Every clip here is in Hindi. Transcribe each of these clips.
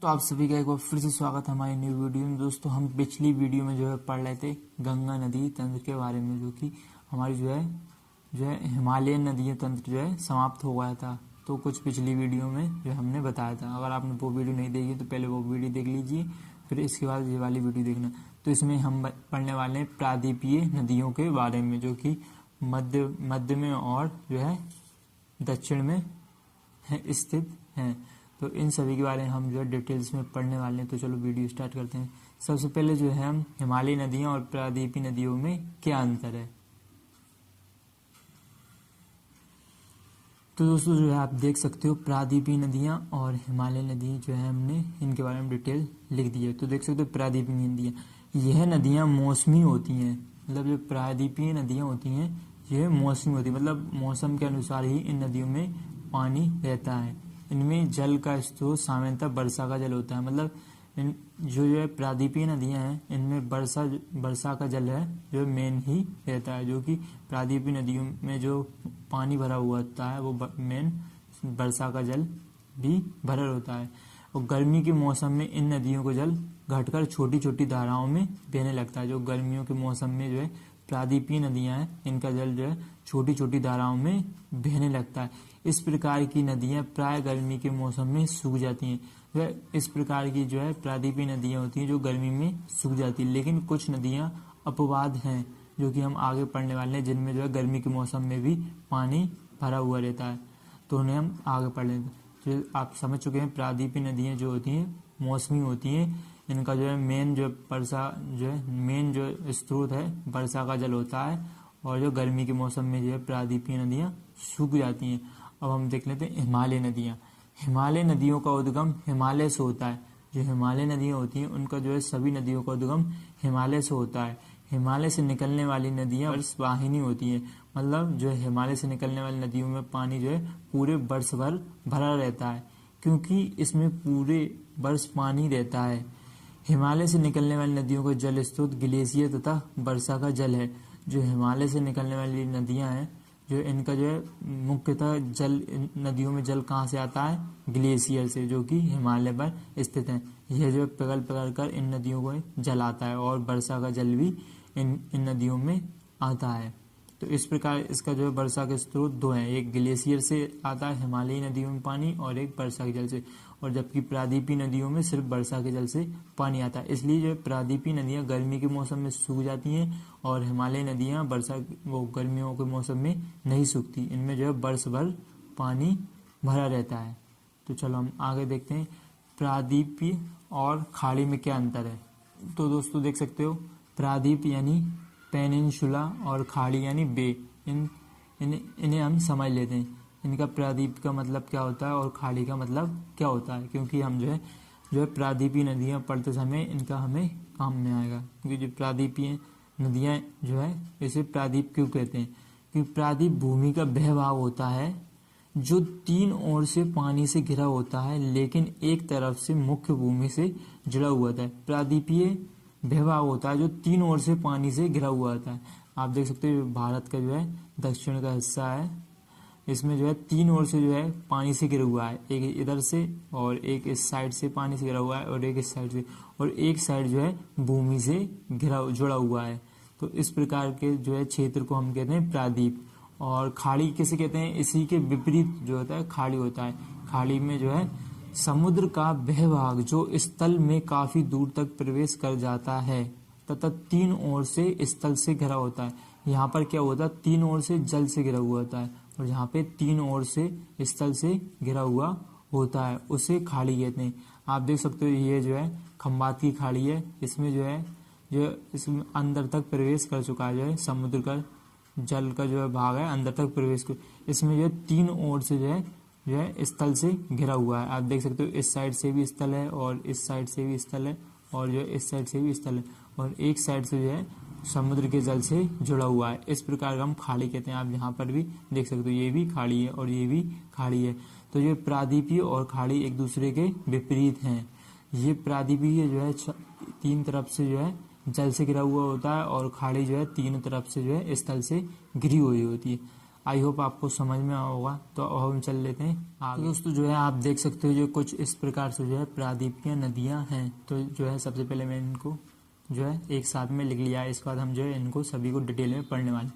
तो आप सभी का एक बार फिर से स्वागत है हमारी न्यू वीडियो में। दोस्तों हम पिछली वीडियो में जो है पढ़ रहे थे गंगा नदी तंत्र के बारे में, जो कि हमारी जो है हिमालयन नदी तंत्र जो है समाप्त हो गया था। तो कुछ पिछली वीडियो में जो हमने बताया था, अगर आपने वो वीडियो नहीं देखी तो पहले वो वीडियो देख लीजिए, फिर इसके बाद ये वाली वीडियो देखना। तो इसमें हम पढ़ने वाले हैं प्रायद्वीपीय नदियों के बारे में, जो कि मध्य में और जो है दक्षिण में स्थित हैं। तो इन सभी के बारे में हम जो है डिटेल्स में पढ़ने वाले हैं। तो चलो वीडियो स्टार्ट करते हैं। सबसे पहले जो है हम हिमालयी नदियां और प्रायद्वीपीय नदियों में क्या अंतर है। तो दोस्तों जो है आप देख सकते हो प्रायद्वीपीय नदियां और हिमालयी नदी जो है हमने इनके बारे में डिटेल लिख दी है। तो देख सकते हो प्रायद्वीपीय नदियां, यह नदियां मौसमी होती हैं। मतलब जो प्रायद्वीपीय नदियां होती हैं यह मौसमी होती है, मतलब मौसम के अनुसार ही इन नदियों में पानी रहता है। इनमें जल का स्रोत सामान्यतः वर्षा का जल होता है। मतलब इन जो है प्रायद्वीपीय नदियां हैं इनमें वर्षा का जल है जो मेन ही रहता है, जो कि प्रायद्वीपीय नदियों में जो पानी भरा हुआ होता है वो मेन वर्षा का जल भी भरा होता है। और गर्मी के मौसम में इन नदियों को जल घटकर छोटी छोटी धाराओं में बहने लगता है। जो गर्मियों के मौसम में जो है प्रायद्वीपीय नदियां हैं इनका जल जो है छोटी छोटी धाराओं में बहने लगता है। इस प्रकार की नदियां प्राय गर्मी के मौसम में सूख जाती हैं। वह इस प्रकार की जो है प्रायद्वीपीय नदियां होती हैं जो गर्मी में सूख जाती हैं। लेकिन कुछ नदियां अपवाद हैं जो कि हम आगे पढ़ने वाले हैं, जिनमें जो है गर्मी के मौसम में भी पानी भरा हुआ रहता है। तो उन्हें हम आगे पढ़ लेते हैं। तो आप समझ चुके हैं प्रायद्वीपीय नदियां जो होती हैं मौसमी होती हैं। इनका जो है मेन जो वर्षा जो है मेन जो स्रोत है वर्षा का जल होता है, और जो गर्मी के मौसम में जो है प्रायद्वीपीय नदियां सूख जाती हैं। अब हम देख लेते हैं हिमालय नदियां। हिमालय नदियों का उद्गम हिमालय से होता है। जो हिमालय नदियां होती हैं उनका जो है सभी नदियों का उद्गम हिमालय से होता है। हिमालय से निकलने वाली नदियां वर्षवाहिनी होती हैं। मतलब जो है हिमालय से निकलने वाली नदियों में पानी जो है पूरे वर्ष भर भरा रहता है, क्योंकि इसमें पूरे वर्ष पानी रहता है। हिमालय से निकलने वाली नदियों का जल स्रोत ग्लेशियर तथा वर्षा का जल है। जो हिमालय से निकलने वाली नदियां हैं जो इनका जो है मुख्यतः जल नदियों में जल कहाँ से आता है, ग्लेशियर से, जो कि हिमालय पर स्थित है। यह जो पिघल कर इन नदियों को जल आता है, और वर्षा का जल भी इन नदियों में आता है। तो इस प्रकार इसका जो है वर्षा के स्रोत दो हैं, एक ग्लेशियर से आता है हिमालयी नदियों में पानी, और एक वर्षा के जल से। और जबकि प्रायद्वीपीय नदियों में सिर्फ वर्षा के जल से पानी आता है। इसलिए जो प्रायद्वीपीय नदियां गर्मी के मौसम में सूख जाती हैं, और हिमालयी नदियां गर्मियों के मौसम में नहीं सूखती। इनमें जो है वर्ष भर पानी भरा रहता है। तो चलो हम आगे देखते हैं प्रायद्वीपीय और खाड़ी में क्या अंतर है। तो दोस्तों देख सकते हो प्रायद्वीप यानी पेनिनसुला और खाड़ी यानी बे। इन्हें हम समझ लेते हैं। इनका प्रायद्वीप का मतलब क्या होता है और खाड़ी का मतलब क्या होता है, क्योंकि हम जो है प्रायद्वीपीय नदियां पढ़ते समय इनका हमें काम में आएगा। क्योंकि जो प्रायद्वीपीय नदियां जो है इसे प्रायद्वीप क्यों कहते हैं, क्योंकि प्रायद्वीप भूमि का वह भाग होता है जो तीन ओर से पानी से घिरा होता है, लेकिन एक तरफ से मुख्य भूमि से जुड़ा हुआ होता है। प्रायद्वीपीय वह भाग होता है जो तीन ओर से पानी से घिरा हुआ होता है। आप देख सकते हो भारत का जो है दक्षिण का हिस्सा है, इसमें जो है तीन ओर से जो है पानी से घिरा हुआ है। एक इधर से, और एक इस साइड से पानी से घिरा हुआ है, और एक इस साइड से, और एक साइड जो है भूमि से जुड़ा हुआ है। तो इस प्रकार के जो है क्षेत्र को हम कहते हैं प्रायद्वीप। और खाड़ी किसे कहते हैं, इसी के विपरीत जो होता है खाड़ी होता है। खाड़ी में जो है समुद्र का वह भाग जो स्थल में काफी दूर तक प्रवेश कर जाता है तथा तीन ओर से स्थल से घिरा होता है। यहाँ पर क्या होता है, तीन ओर से जल से घिरा हुआ होता है, और यहाँ पे तीन ओर से स्थल से घिरा हुआ होता है, उसे खाड़ी कहते हैं। आप देख सकते हो ये जो है खंबात की खाड़ी है। इसमें जो है इसमें अंदर तक प्रवेश कर चुका है, जो है समुद्र का जल का जो है भाग है अंदर तक प्रवेश कर। इसमें जो है तीन ओर से जो है स्थल से घिरा हुआ है। आप देख सकते हो इस साइड से भी स्थल है, और इस साइड से भी स्थल है, और जो है इस साइड से भी स्थल है, और एक साइड से जो है समुद्र के जल से जुड़ा हुआ है। इस प्रकार का हम खाड़ी कहते हैं। आप यहाँ पर भी देख सकते हो ये भी खाड़ी है और ये भी खाड़ी है। तो ये प्रायद्वीपीय और खाड़ी एक दूसरे के विपरीत हैं। ये प्रायद्वीपीय जो है तीन तरफ से जो है जल से घिरा हुआ होता है, और खाड़ी जो है तीनों तरफ से जो है स्थल से घिरी हुई होती है। आई होप आपको समझ में आया होगा। तो अब हम चल लेते हैं आगे। तो दोस्तों जो है आप देख सकते हो जो कुछ इस प्रकार से जो है प्रायद्वीपीय नदियां हैं। तो जो है सबसे पहले मैं इनको जो है एक साथ में लिख लिया है। इसके बाद हम जो है इनको सभी को डिटेल में पढ़ने वाले।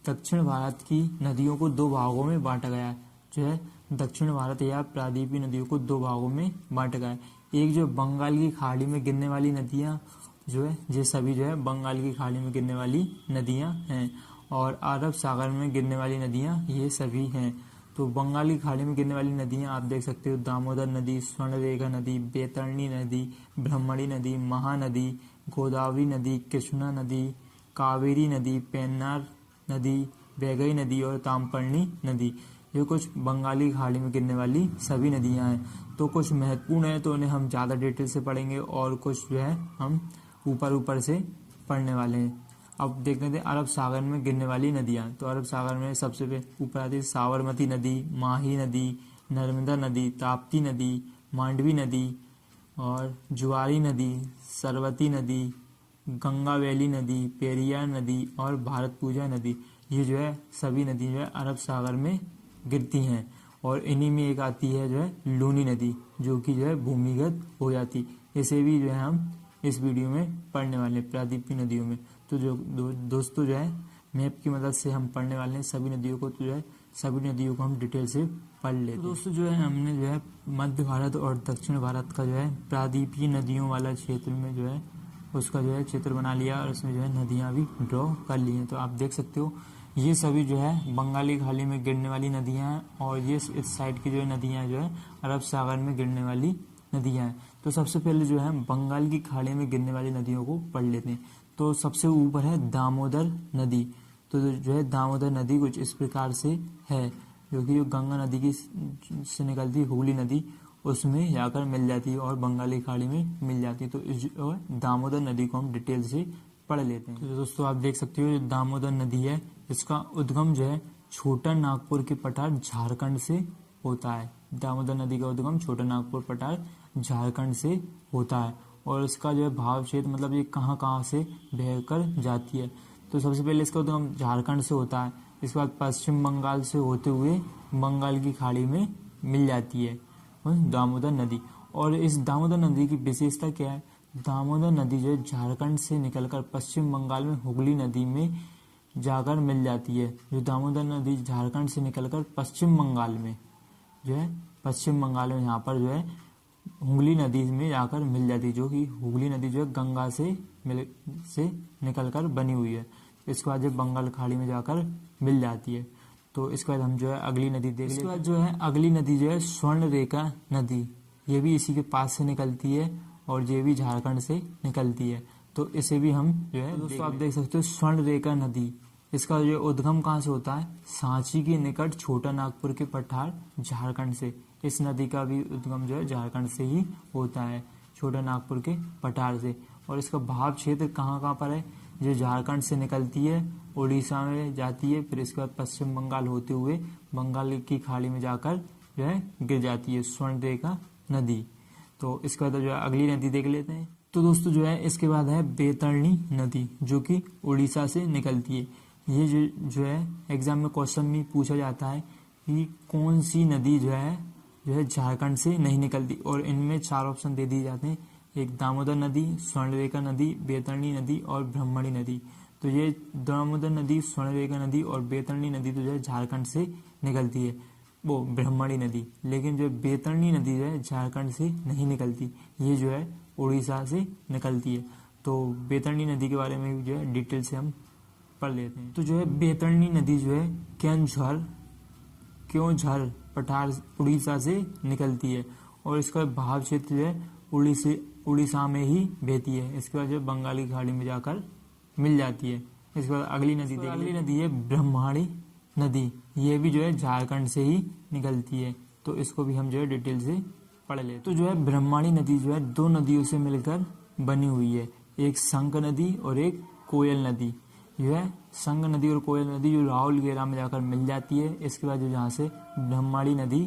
दक्षिण भारत की नदियों को 2 भागों में बांटा गया है। जो है दक्षिण भारत या प्रायद्वीपीय नदियों को 2 भागों में बांटा गया है। एक जो बंगाल की खाड़ी में गिरने वाली नदियां जो है ये सभी जो है बंगाल की खाड़ी में गिरने वाली नदियां हैं, और अरब सागर में गिरने वाली नदियां ये सभी हैं। तो बंगाल की खाड़ी में गिरने वाली नदियां आप देख सकते हो दामोदर नदी, स्वर्णरेखा नदी, बैतरणी नदी, ब्रह्मणी नदी, महानदी, गोदावरी नदी, कृष्णा नदी, कावेरी नदी, पेन्नार नदी, वैगई नदी और ताम्रपर्णी नदी। ये कुछ बंगाली खाड़ी में गिरने वाली सभी नदियां हैं। तो कुछ महत्वपूर्ण है तो उन्हें हम ज़्यादा डिटेल से पढ़ेंगे, और कुछ जो है हम ऊपर से पढ़ने वाले हैं। अब देख लेते हैं अरब सागर में गिरने वाली नदियां। तो अरब सागर में सबसे ऊपर आती है साबरमती नदी, माही नदी, नर्मदा नदी, ताप्ती नदी, मांडवी नदी और जुआरी नदी, सरवती नदी, गंगा वैली नदी, पेरियार नदी और भारतपूजा नदी। ये जो है सभी नदी जो है अरब सागर में गिरती हैं, और इन्हीं में एक आती है जो है लूनी नदी, जो कि जो है भूमिगत हो जाती। इसे भी जो है हम इस वीडियो में पढ़ने वाले हैं प्रायद्वीपीय नदियों में। तो जो दोस्तों जो है मैप की मदद से हम पढ़ने वाले हैं सभी नदियों को। तो जो है सभी नदियों को हम डिटेल से पढ़ लेते हैं। दोस्तों जो है हमने जो है मध्य भारत और दक्षिण भारत का जो है प्रायद्वीपीय नदियों वाला क्षेत्र में जो है उसका जो है चित्र बना लिया, और उसमें जो है नदियाँ भी ड्रॉ कर ली हैं। तो आप देख सकते हो ये सभी जो है बंगाली खाड़ी में गिरने वाली नदियाँ हैं, और ये इस साइड की जो है नदियाँ जो है अरब सागर में गिरने वाली नदियाँ हैं। तो सबसे पहले जो है बंगाल की खाड़ी में गिरने वाली नदियों को पढ़ लेते हैं। तो सबसे ऊपर है दामोदर नदी। तो जो है दामोदर नदी कुछ इस प्रकार से है, जो कि गंगा नदी की से निकलती हुगली नदी उसमें जाकर मिल जाती है और बंगाली खाड़ी में मिल जाती है। तो इस दामोदर नदी को हम डिटेल से पढ़ लेते हैं। तो दोस्तों आप देख सकते हो दामोदर नदी है, इसका उद्गम जो है छोटा नागपुर के पठार झारखंड से होता है। दामोदर नदी का उद्गम छोटा नागपुर पठार झारखंड से होता है, और इसका जो है भाव क्षेत्र मतलब ये कहाँ कहाँ से बहकर जाती है। तो सबसे पहले इसका उद्गम झारखंड से होता है, इसके बाद पश्चिम बंगाल से होते हुए बंगाल की खाड़ी में मिल जाती है दामोदर नदी। और इस दामोदर नदी की विशेषता क्या है, दामोदर नदी जो है झारखंड से निकलकर पश्चिम बंगाल में हुगली नदी में जाकर मिल जाती है। जो दामोदर नदी झारखंड से निकलकर पश्चिम बंगाल में जो है पश्चिम बंगाल में यहाँ पर जो है हुगली नदी में जाकर मिल जाती है, जो कि हुगली नदी जो है गंगा से निकलकर बनी हुई है। इसके बाद जो बंगाल खाड़ी में जाकर मिल जाती है। तो इसके बाद हम जो है अगली नदी देख लेते हैं। इसके बाद जो है अगली नदी जो है स्वर्णरेखा नदी, ये भी इसी के पास से निकलती है, और ये भी झारखंड से निकलती है। तो इसे भी हम जो है दोस्तों आप देख सकते हो स्वर्णरेखा नदी, इसका जो उद्गम कहाँ से होता है, सांची के निकट छोटा नागपुर के पठार झारखंड से। इस नदी का भी उद्गम जो है झारखंड से ही होता है, छोटा नागपुर के पठार से। और इसका भाव क्षेत्र कहाँ कहाँ पर है, जो झारखंड से निकलती है, उड़ीसा में जाती है, फिर इसके बाद पश्चिम बंगाल होते हुए बंगाल की खाड़ी में जाकर जो है गिर जाती है स्वर्णरेखा नदी। तो इसके बाद जो है अगली नदी देख लेते हैं। तो दोस्तों जो है इसके बाद है बैतरणी नदी, जो कि उड़ीसा से निकलती है। ये जो है एग्जाम में क्वेश्चन में पूछा जाता है कि कौन सी नदी जो है झारखंड से नहीं निकलती, और इनमें 4 ऑप्शन दे दिए जाते हैं। एक दामोदर नदी, स्वर्णरेखा नदी, बैतरणी नदी और ब्रह्मणी नदी। तो ये दामोदर नदी, स्वर्णरेखा नदी और बैतरणी नदी तो जो है झारखंड से निकलती है, वो ब्रह्मणी नदी। लेकिन जो बैतरणी नदी जो है झारखंड से नहीं निकलती, ये जो है उड़ीसा से निकलती है। तो बैतरणी नदी के बारे में भी जो है डिटेल से हम पढ़ लेते हैं। तो जो है बैतरणी नदी जो है क्योंझर पठार उड़ीसा से निकलती है, और इसका भाव क्षेत्र जो है उड़ीसा में ही बहती है। इसके बाद जो बंगाली खाड़ी में जाकर मिल जाती है। इसके बाद अगली नदी है ब्रह्मणी नदी, ये भी जो है झारखंड से ही निकलती है। तो इसको भी हम जो है डिटेल से पढ़ ले। तो जो है ब्रह्मणी नदी जो है 2 नदियों से मिलकर बनी हुई है, एक संक नदी और एक कोयल नदी। जो है संग नदी और कोयल नदी जो राउरकेला में जाकर मिल जाती है, इसके बाद जो जहाँ से ब्रह्मणी नदी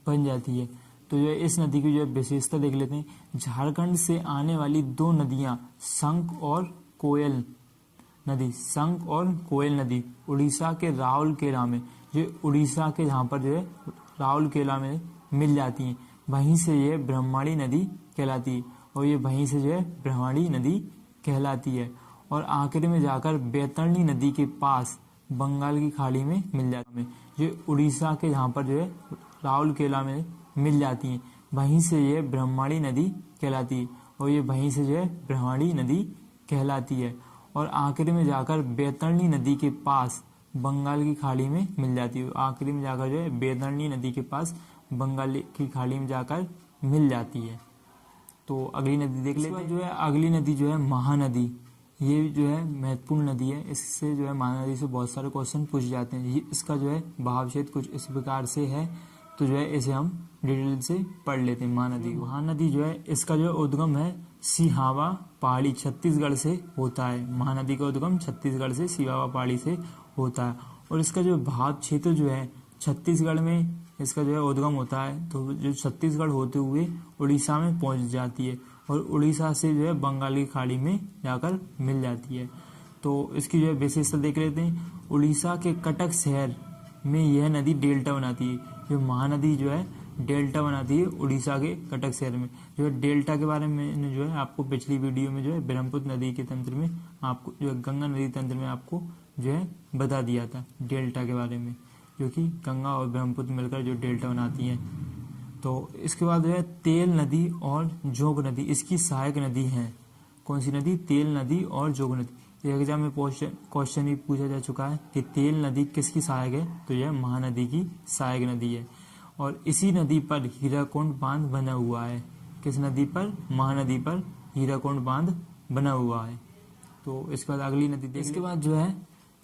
बन जाती है। तो जो है इस नदी की जो है विशेषता देख लेते हैं। झारखंड से आने वाली 2 नदियाँ संक और कोयल नदी, शंख और कोयल नदी उड़ीसा के राउरकेला में, जो उड़ीसा के जहाँ पर जो है राउरकेला में मिल जाती हैं, वहीं से ये ब्रह्मणी नदी कहलाती है, और ये वहीं से जो है ब्रह्मणी नदी कहलाती है, और आखिर में जाकर बैतरणी नदी के पास बंगाल की खाड़ी में मिल जाती है, जो उड़ीसा के जहाँ पर जो है राउरकेला में मिल जाती हैं, वहीं से ये ब्रह्मणी नदी कहलाती है, और ये वहीं से जो है ब्रह्मणी नदी कहलाती है, और आखिरी में जाकर बैतरणी नदी के पास बंगाल की खाड़ी में मिल जाती है। आखिरी में जाकर जो है बैतरणी नदी के पास बंगाल की खाड़ी में जाकर मिल जाती है। तो अगली नदी देख लेते हैं। जो है अगली नदी जो है महानदी, ये जो है महत्वपूर्ण नदी है। इससे जो है महानदी से बहुत सारे क्वेश्चन पूछ जाते हैं। ये इसका जो है बहाव क्षेत्र कुछ इस प्रकार से है, तो जो है इसे हम डिटेल से पढ़ लेते हैं। महानदी जो है इसका जो उद्गम है सिहावा पहाड़ी छत्तीसगढ़ से होता है। महानदी का उद्गम छत्तीसगढ़ से सिहावा पहाड़ी से होता है, और इसका जो भाव क्षेत्र जो है छत्तीसगढ़ में इसका जो है उद्गम होता है, तो जो छत्तीसगढ़ होते हुए उड़ीसा में पहुंच जाती है, और उड़ीसा से जो है बंगाल की खाड़ी में जाकर मिल जाती है। तो इसकी जो है विशेषता देख लेते हैं। उड़ीसा के कटक शहर में यह नदी डेल्टा बनाती है। जो महानदी जो है डेल्टा बनाती है उड़ीसा के कटक शहर में। जो है डेल्टा के बारे में जो है आपको पिछली वीडियो में जो है ब्रह्मपुत्र नदी के तंत्र में आपको जो है गंगा नदी तंत्र में आपको जो है बता दिया था डेल्टा के बारे में, जो कि गंगा और ब्रह्मपुत्र मिलकर जो डेल्टा बनाती हैं। तो इसके बाद जो है तेल नदी और जोग नदी इसकी सहायक नदी है। कौन सी नदी? तेल नदी और जोग नदी। एग्जाम में क्वेश्चन ही पूछा जा चुका है कि तेल नदी किसकी सहायक है, तो यह महानदी की सहायक नदी है, और इसी नदी पर हीराकुंड बांध बना हुआ है। किस नदी पर? महानदी पर हीराकुंड बांध बना हुआ है। तो इसके बाद अगली नदी देखिए। इसके बाद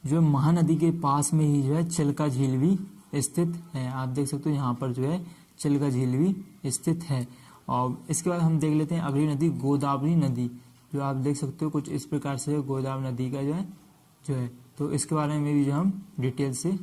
जो महानदी के पास में ही जो है चिल्का झील भी स्थित है। आप देख सकते हो यहाँ पर जो है चिल्का झील भी स्थित है। और इसके बाद हम देख लेते हैं अगली नदी गोदावरी नदी, जो आप देख सकते हो कुछ इस प्रकार से गोदावरी नदी का जो है तो इसके बारे में भी जो हम डिटेल से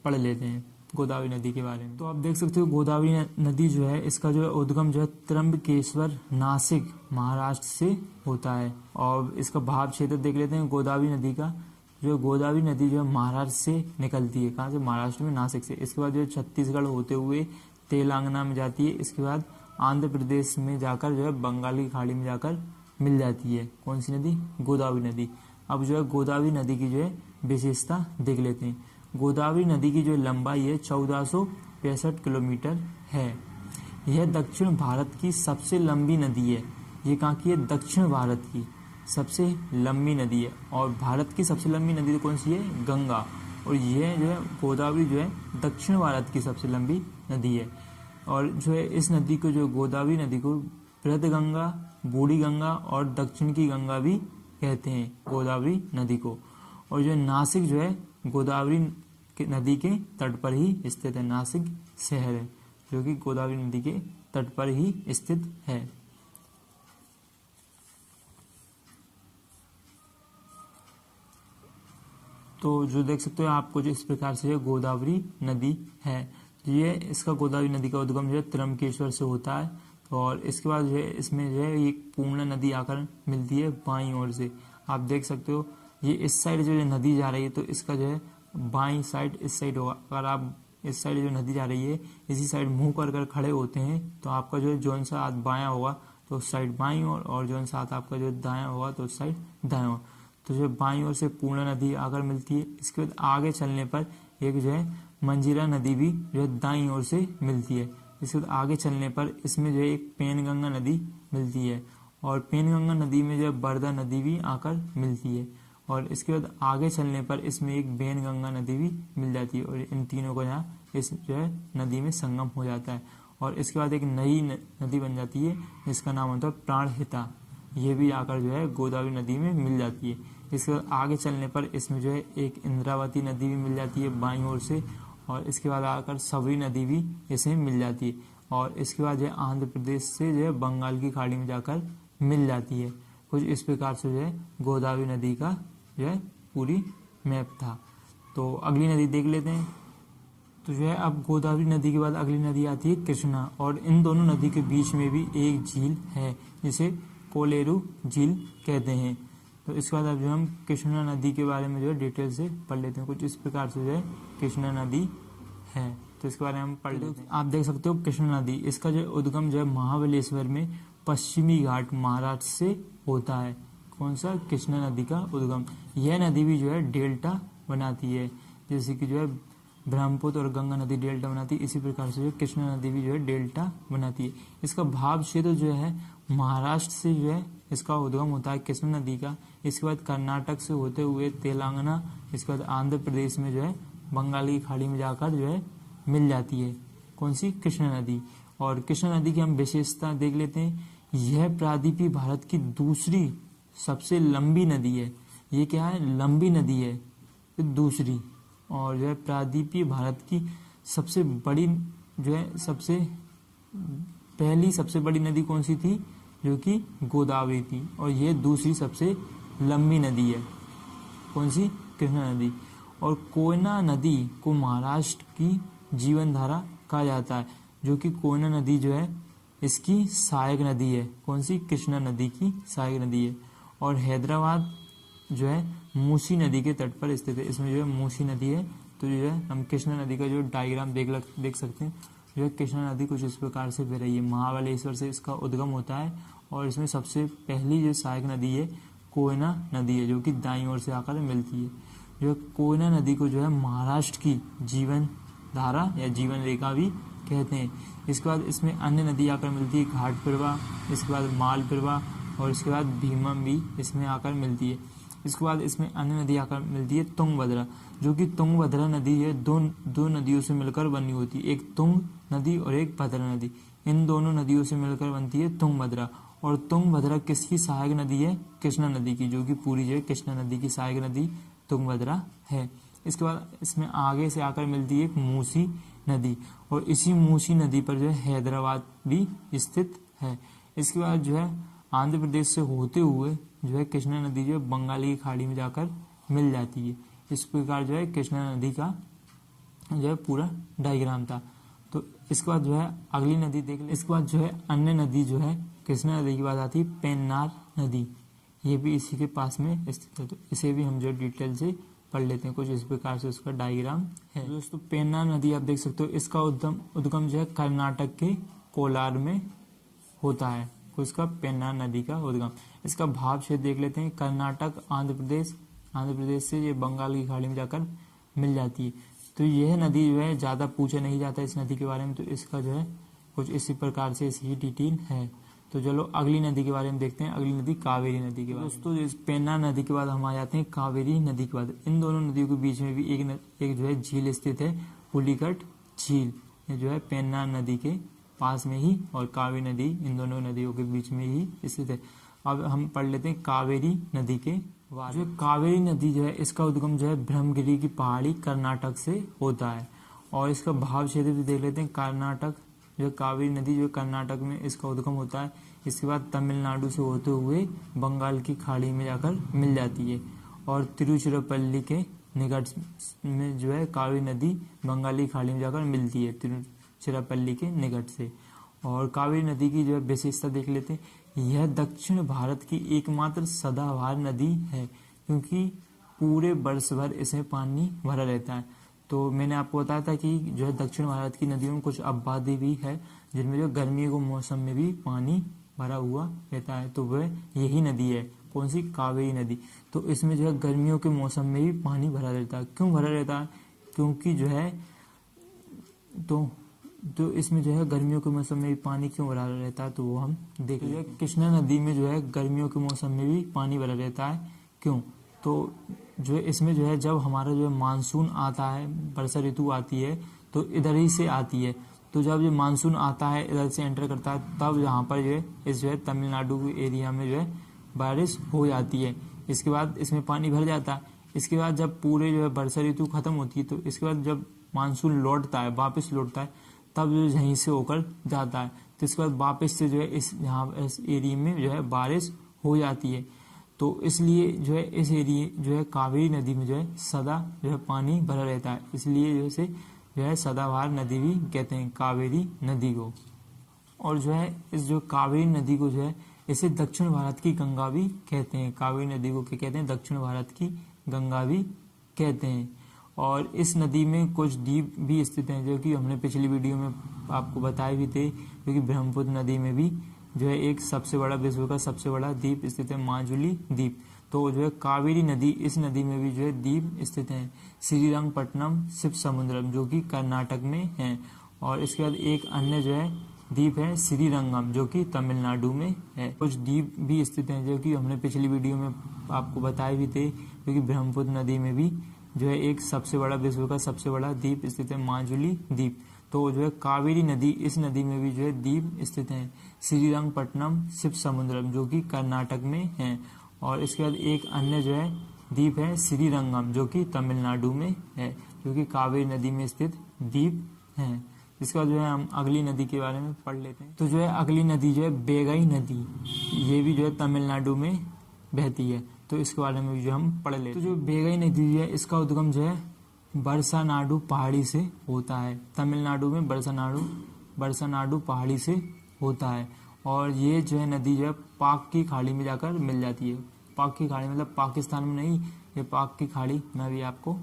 पढ़ लेते हैं गोदावरी नदी के बारे में। तो आप देख सकते हो गोदावरी नदी जो है इसका जो है उद्गम जो है त्र्यंबकेश्वर नासिक महाराष्ट्र से होता है, और इसका भाव क्षेत्र देख लेते हैं। गोदावरी नदी का जो गोदावरी नदी जो है महाराष्ट्र से निकलती है। कहाँ से? महाराष्ट्र में नासिक से। इसके बाद जो है छत्तीसगढ़ होते हुए तेलंगाना में जाती है। इसके बाद आंध्र प्रदेश में जाकर जो है बंगाल की खाड़ी में जाकर मिल जाती है। कौन सी नदी? गोदावरी नदी। अब जो है गोदावरी नदी की जो है विशेषता देख लेते हैं। गोदावरी नदी की जो लंबाई है 1465 किलोमीटर है। यह दक्षिण भारत की सबसे लंबी नदी है। ये कहाँ की है? दक्षिण भारत की सबसे लंबी नदी है, और भारत की सबसे लंबी नदी तो कौन सी है? गंगा। और यह जो है गोदावरी जो है दक्षिण भारत की सबसे लंबी नदी है। और जो है इस नदी को जो गोदावरी नदी को बृहद गंगा, बूढ़ी गंगा और दक्षिण की गंगा भी कहते हैं गोदावरी नदी को। और जो नासिक जो है गोदावरी नदी के तट पर ही स्थित है। नासिक शहर है जो कि गोदावरी नदी के तट पर ही स्थित है। तो जो देख सकते हो आपको जो इस प्रकार से गोदावरी नदी है, ये इसका गोदावरी नदी का उद्गम जो है त्र्यंबकेश्वर से होता है, और इसके बाद जो है इसमें जो है एक पूर्णा नदी आकर मिलती है बाईं ओर से। आप देख सकते हो ये इस साइड जो नदी जा रही है तो इसका जो है बाईं साइड इस साइड होगा। अगर आप इस साइड जो नदी जा रही है इसी साइड मुंह कर खड़े होते हैं तो आपका जो है जौन सा हाथ बायां होगा तो उस साइड बाईं ओर, और जौन सा हाथ आपका जो दायां होगा तो उस साइड दायां ओर। तो जो बाईं ओर से पूर्णा नदी आकर मिलती है। इसके बाद आगे चलने पर एक जो है मंजीरा नदी भी जो है दाईं ओर से मिलती है। इसके बाद आगे चलने पर इसमें जो है एक पेनगंगा नदी मिलती है, और पेनगंगा नदी में जो है बरदा नदी भी आकर मिलती है। और इसके बाद आगे चलने पर इसमें एक बेनगंगा नदी भी मिल जाती है, और इन तीनों को यहाँ इस जो है नदी में संगम हो जाता है। और इसके बाद एक नई नदी बन जाती है जिसका नाम होता है प्राणहिता। ये भी आकर जो है गोदावरी नदी में मिल जाती है। इसके बाद आगे चलने पर इसमें जो है एक इंद्रावती नदी भी मिल जाती है बाईं ओर से, और इसके बाद आकर सबरी नदी भी इसमें मिल जाती है। और इसके बाद जो है आंध्र प्रदेश से जो है बंगाल की खाड़ी में जाकर मिल जाती है। कुछ इस प्रकार से जो है गोदावरी नदी का जो है पूरी मैप था। तो अगली नदी देख लेते हैं। तो जो है अब गोदावरी नदी के बाद अगली नदी आती है कृष्णा, और इन दोनों नदी के बीच में भी एक झील है जिसे कोलेरू झील कहते हैं। तो इसके बाद अब जो हम कृष्णा नदी के बारे में जो है डिटेल से पढ़ लेते हैं। कुछ इस प्रकार से जो है कृष्णा नदी है, तो इसके बारे में हम पढ़ लेते हैं। आप देख सकते हो कृष्णा नदी, इसका जो उद्गम जो है महाबलेश्वर में पश्चिमी घाट महाराष्ट्र से होता है। कौन सा? कृष्णा नदी का उद्गम। यह नदी भी जो है डेल्टा बनाती है, जैसे कि जो है ब्रह्मपुत्र और गंगा नदी डेल्टा बनाती है, इसी प्रकार से जो कृष्णा नदी भी जो है डेल्टा बनाती है। इसका भाव क्षेत्र जो है महाराष्ट्र से जो है इसका उद्गम होता है कृष्णा नदी का। इसके बाद कर्नाटक से होते हुए तेलंगाना, इसके बाद आंध्र प्रदेश में जो है बंगाल की खाड़ी में जाकर जो है मिल जाती है। कौन सी? कृष्णा नदी। और कृष्णा नदी की हम विशेषता देख लेते हैं। यह प्रायद्वीपीय भारत की दूसरी सबसे लंबी नदी है। ये क्या है? लंबी नदी है, दूसरी। और जो है प्रायद्वीपीय भारत की सबसे बड़ी जो है सबसे बड़ी नदी कौन सी थी? जो कि गोदावरी थी। और ये दूसरी सबसे लंबी नदी है। कौन सी? कृष्णा नदी। और कोयना नदी को महाराष्ट्र की जीवन धारा कहा जाता है, जो कि कोयना नदी जो है इसकी सहायक नदी है। कौन सी? कृष्णा नदी की सहायक नदी है। और हैदराबाद जो है मूसी नदी के तट पर स्थित है। इसमें जो है मूसी नदी है, तो जो है हम कृष्णा नदी का जो डायग्राम देख सकते हैं। जो है कृष्णा नदी कुछ इस प्रकार से बह रही है। महाबलेश्वर से इसका उद्गम होता है और इसमें सबसे पहली जो सहायक नदी है कोयना नदी है, जो कि दाईं ओर से आकर मिलती है। जो कोयना नदी को जो है महाराष्ट्र की जीवन धारा या जीवन रेखा भी कहते हैं। इसके बाद इसमें अन्य नदी आकर मिलती है, घाटप्रभा, इसके बाद मालप्रभा, और इसके बाद भीमम भी इसमें आकर मिलती है। इसके बाद इसमें अन्य नदी आकर मिलती है तुंगभद्रा, जो कि तुंगभद्रा नदी है दो नदियों से मिलकर बनी होती है, एक तुंग नदी और एक भद्रा नदी। इन दोनों नदियों से मिलकर बनती है तुंगभद्रा। और तुंगभद्रा किसकी सहायक नदी है? कृष्णा नदी की, जो कि पूरी जो है कृष्णा नदी की सहायक नदी तुंगभद्रा है। इसके बाद इसमें आगे से आकर मिलती है एक मूसी नदी, और इसी मूसी नदी पर जो है हैदराबाद भी स्थित है। इसके बाद जो है आंध्र प्रदेश से होते हुए जो है कृष्णा नदी जो है बंगाल की खाड़ी में जाकर मिल जाती है। इस प्रकार जो है कृष्णा नदी का जो है पूरा डायग्राम था। तो इसके बाद जो है अगली नदी देख ले। इसके बाद जो है अन्य नदी जो है कृष्णा नदी की बात आती है पेन्नार नदी, ये भी इसी के पास में स्थित है। तो इसे भी हम जो डिटेल से पढ़ लेते हैं। कुछ इस प्रकार से उसका डायग्राम है। दोस्तों पेन्नार नदी आप देख सकते हो, इसका उद्गम जो है कर्नाटक के कोलार में होता है। उसका पेन्नार नदी का उद्गम। इसका भाव क्षेत्र देख लेते हैं। कर्नाटक, आंध्र प्रदेश से ये बंगाल की खाड़ी में जाकर मिल जाती है। तो यह नदी जो है ज़्यादा पूछा नहीं जाता इस नदी के बारे में, तो इसका जो है कुछ इसी प्रकार से इसकी डिटेल है। तो चलो अगली नदी के बारे में देखते हैं। अगली नदी कावेरी नदी के बारे में। दोस्तों इस पेन्नार नदी के बाद हम आ जाते हैं कावेरी नदी के बाद। इन दोनों नदियों के बीच में भी एक जो है झील स्थित है, पुलिकट झील। ये जो है पेन्नार नदी के पास में ही, और कावेरी नदी इन दोनों नदियों के बीच में ही स्थित है। अब हम पढ़ लेते हैं कावेरी नदी के बारे में। जो कावेरी नदी जो है इसका उद्गम जो है ब्रह्मगिरी की पहाड़ी कर्नाटक से होता है। और इसका भाव क्षेत्र भी देख लेते हैं। कर्नाटक जो कावेरी नदी जो कर्नाटक में इसका उद्गम होता है। इसके बाद तमिलनाडु से होते हुए बंगाल की खाड़ी में जाकर मिल जाती है। और तिरुचिरापल्ली के निकट में जो है कावेरी नदी बंगाली खाड़ी में जाकर मिलती है, तिरुचिरापल्ली के निकट से। और कावेरी नदी की जो है विशेषता देख लेते हैं। यह दक्षिण भारत की एकमात्र सदाबहार नदी है, क्योंकि पूरे वर्ष भर इसमें पानी भरा रहता है। तो मैंने आपको बताया था कि जो है दक्षिण भारत की नदियों में कुछ अपवादी भी है, जिनमें जो गर्मियों के मौसम में भी पानी भरा हुआ रहता है। तो वह यही नदी है। कौन सी? कावेरी नदी। तो इसमें जो है गर्मियों के मौसम में भी पानी भरा रहता है। क्यों भरा रहता है? क्योंकि जो है तो इसमें जो है गर्मियों के मौसम में भी पानी क्यों भरा रहता है, तो वो हम देख लेंगे। कृष्णा नदी में जो है गर्मियों के मौसम में भी पानी भरा रहता है। क्यों? तो जो है इसमें जो है जब हमारा जो है मानसून आता है, वर्षा ऋतु आती है, तो इधर ही से आती है। तो जब ये मानसून आता है, इधर से एंटर करता है, तब यहाँ पर जो है इस जो है तमिलनाडु के एरिया में जो है बारिश हो जाती है। इसके बाद इसमें पानी भर जाता है। इसके बाद जब पूरे जो है वर्षा ऋतु खत्म होती है, तो इसके बाद जब मानसून लौटता है, वापस लौटता है, तब जो यहीं से होकर जाता है। तो इसके बाद वापस से जो है इस एरिया में जो है बारिश हो जाती है। तो इसलिए जो है इस एरिया जो है कावेरी नदी में जो है सदा जो है पानी भरा रहता है। इसलिए जो है सदाबहार नदी भी कहते हैं कावेरी नदी को। और जो है इस जो कावेरी नदी को जो है इसे दक्षिण भारत की गंगा भी कहते हैं। कावेरी नदी को क्या कहते हैं? दक्षिण भारत की गंगा भी कहते हैं। और इस नदी में कुछ द्वीप भी स्थित हैं, जो कि हमने पिछली वीडियो में आपको बताए भी थे, क्योंकि ब्रह्मपुत्र नदी में भी जो है एक सबसे बड़ा, विश्व का सबसे बड़ा द्वीप स्थित है, माजुली द्वीप। तो जो है कावेरी नदी, इस नदी में भी जो है द्वीप स्थित हैं, श्रीरंगपट्टनम, शिव समुद्रम, जो कि कर्नाटक में है। और इसके बाद एक अन्य जो है द्वीप है श्रीरंगम, जो कि तमिलनाडु में है। कुछ द्वीप भी स्थित हैं, जो कि हमने पिछली वीडियो में आपको बताए भी थे, क्योंकि ब्रह्मपुत्र नदी में भी जो है एक सबसे बड़ा, विश्व का सबसे बड़ा द्वीप स्थित है, माजुली द्वीप। तो जो है कावेरी नदी, इस नदी में भी जो है द्वीप स्थित हैं, श्रीरंगपट्टनम, शिव समुद्रम, जो कि कर्नाटक में है। और इसके बाद एक अन्य जो है द्वीप है श्रीरंगम, जो कि तमिलनाडु में है, जो कि कावेरी नदी में स्थित द्वीप है। इसके बाद जो है हम अगली नदी के बारे में पढ़ लेते हैं। तो जो है अगली नदी जो है बेगई नदी, ये भी जो है तमिलनाडु में बहती है, तो इसके बारे में भी जो हम पढ़ लेते हैं। तो जो बेगई नदी है, इसका उद्गम जो है बरसानाडु पहाड़ी से होता है। तमिलनाडु में बरसानाडु पहाड़ी से होता है। और ये जो है नदी जो है पाक की खाड़ी में जाकर मिल जाती है। पाक की खाड़ी मतलब पाकिस्तान में नहीं, ये पाक की खाड़ी मैं भी आपको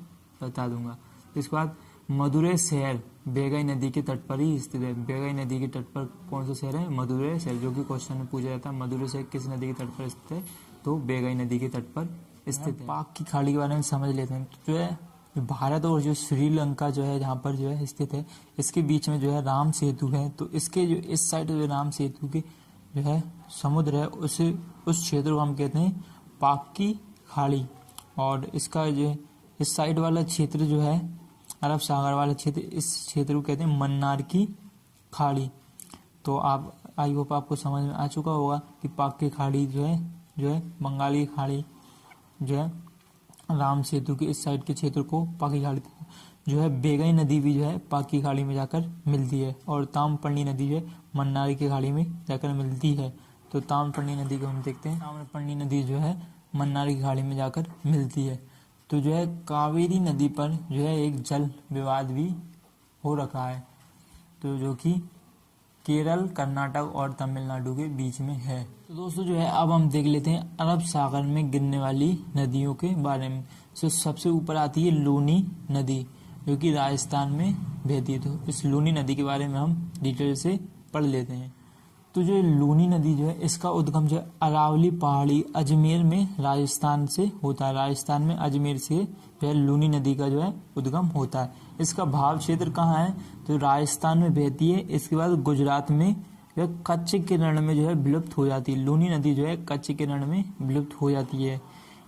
बता दूंगा। इसके बाद मदुरै शहर बेगई नदी के तट पर ही स्थित है। बेगई नदी के तट पर कौन सा शहर है? मदुरै शहर, जो कि क्वेश्चन में पूछा जाता है, मदुरै शहर किस नदी के तट पर स्थित है? तो बेगई नदी के तट पर स्थित है। पाक की खाड़ी के बारे में समझ लेते हैं। तो जो है भारत और जो श्रीलंका जो है, जहाँ पर जो है स्थित है, इसके बीच में जो है राम सेतु है। तो इसके जो इस साइड जो राम सेतु के जो है समुद्र है, उस क्षेत्र को हम कहते हैं पाक की खाड़ी। और इसका जो इस साइड वाला क्षेत्र जो है अरब सागर वाला क्षेत्र, इस क्षेत्र को कहते हैं मन्नार की खाड़ी। तो आप आई होप आपको समझ में आ चुका होगा कि पाक की खाड़ी जो है बंगाली खाड़ी जो है राम सेतु के इस साइड के क्षेत्र को पाक की खाड़ी जो है। बेगई नदी भी जो है पाक की खाड़ी में जाकर मिलती है। और ताम्रपर्णी नदी जो है मन्नार की खाड़ी में जाकर मिलती है। तो ताम्रपर्णी नदी को हम देखते हैं। ताम्रपर्णी नदी जो है मन्नार की खाड़ी में जाकर मिलती है। तो जो है कावेरी नदी पर जो है एक जल विवाद भी हो रखा है, तो जो कि केरल, कर्नाटक और तमिलनाडु के बीच में है। तो दोस्तों जो है अब हम देख लेते हैं अरब सागर में गिरने वाली नदियों के बारे में। तो सबसे ऊपर आती है लूनी नदी, जो कि राजस्थान में बहती है। तो इस लूनी नदी के बारे में हम डिटेल से पढ़ लेते हैं। तो जो लूनी नदी जो है, इसका उद्गम जो है अरावली पहाड़ी अजमेर में राजस्थान से होता है। राजस्थान में अजमेर से जो है लूनी नदी का जो है उद्गम होता है। इसका भाव क्षेत्र कहाँ है? तो राजस्थान में बहती है। इसके बाद गुजरात में जो है कच्छ के रण में जो है विलुप्त हो जाती है। लूनी नदी जो है कच्छ के रण में विलुप्त हो जाती है